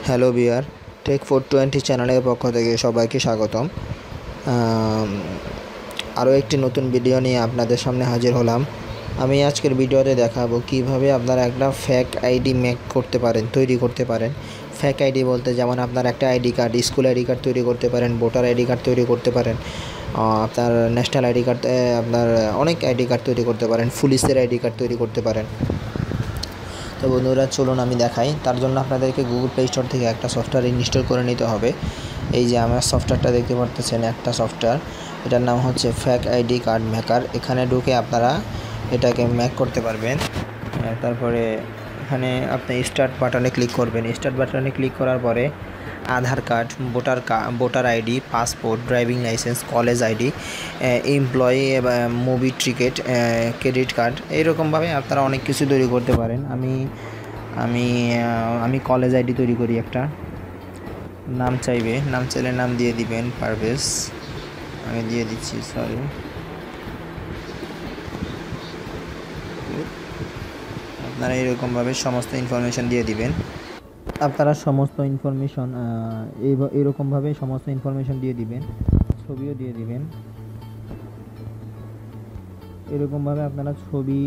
Hello বিয়ার take 420 চ্যানেলের পক্ষ থেকে সবাইকে স্বাগতম। আরও একটি নতুন ভিডিও নিয়ে আপনাদের সামনে হাজির হলাম। আমি আজকের ভিডিওতে দেখাবো কিভাবে আপনারা একটা ফেক আইডি তৈরি করতে পারেন। ফেক আইডি বলতে যেমন আপনার একটা ID card, school ID card তৈরি করতে পারেন, ভোটার আইডি কার্ড তৈরি করতে পারেন, আপনার ন্যাশনাল আইডি কার্ড, আপনার অনেক আইডি কার্ড তৈরি করতে পারেন, পুলিশের আইডি কার্ড তৈরি করতে পারেন। তো বন্ধুরা চলুন আমি দেখাই। তার জন্য আপনাদেরকে গুগল প্লে স্টোর থেকে একটা সফটওয়্যার ইনস্টল করে নিতে হবে। এই যে আমার সফটওয়্যারটা দেখতে পারতেছেন, একটা সফটওয়্যার, এটার নাম হচ্ছে ফেক আইডি কার্ড মেকার। এখানে ঢুকে আপনারা এটাকে মেক করতে পারবেন। তারপরে এখানে আপনি স্টার্ট বাটনে ক্লিক করবেন। স্টার্ট বাটনে ক্লিক করার পরে Aadhaar card, voter ID, passport, driving licence, college ID, employee, movie ticket, credit card, এইরকমভাবে আপনারা অনেক কিছু তৈরি করতে পারেন। আমি কলেজ আইডি তৈরি করি। একটা নাম চাইলে নাম দিয়ে দিবেন পারভেজ। আমি দিয়ে দিচ্ছি, সরি। আপনারা এরকমভাবে সমস্ত ইনফরমেশান দিয়ে দিবেন। আপনারা সমস্ত ইনফরমেশন এরকমভাবে সমস্ত ইনফরমেশন দিয়ে দিবেন, ছবিও দিয়ে দিবেন। এরকমভাবে আপনারা ছবি,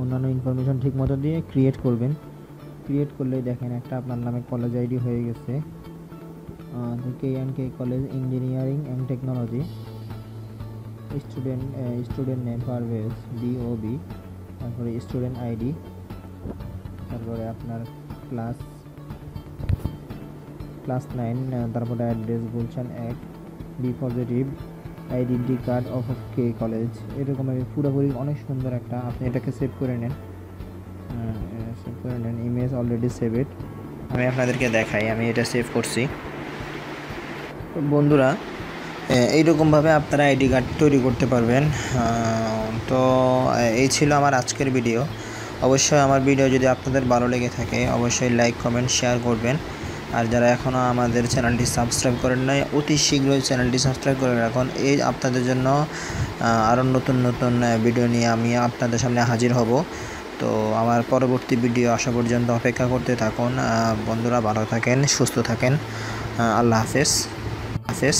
অন্যান্য ইনফরমেশন ঠিকমতো দিয়ে ক্রিয়েট করবেন। ক্রিয়েট করলেই দেখেন একটা আপনার নামে কলেজ আইডি হয়ে গেছে। KNK college engineering and technology. Student name Parvez DOB, তারপরে স্টুডেন্ট আইডি, তারপরে আপনার ক্লাস 9, তারপরে address Gulshan 1, B positive, identity card of K college. এরকম পুরোপুরি অনেক সুন্দর একটা। আপনি এটাকে সেভ করে নেন। Image already save it. আমি আপনাদেরকে দেখাই, আমি এটা সেভ করছি। বন্ধুরা এইরকমভাবে আপনারা আইডি কার্ড তৈরি করতে পারবেন। তো এই ছিল আমার আজকের ভিডিও। অবশ্যই আমার ভিডিও যদি আপনাদের ভালো লেগে থাকে অবশ্যই লাইক, কমেন্ট, শেয়ার করবেন। আর যারা এখনও আমাদের চ্যানেলটি সাবস্ক্রাইব করেন নাই অতি শীঘ্রই চ্যানেলটি সাবস্ক্রাইব করে রাখুন। এই আপনাদের জন্য আরও নতুন ভিডিও নিয়ে আমি আপনাদের সামনে হাজির হব। তো আমার পরবর্তী ভিডিও আসা পর্যন্ত অপেক্ষা করতে থাকুন। বন্ধুরা ভালো থাকেন, সুস্থ থাকেন। আল্লাহ হাফেজ।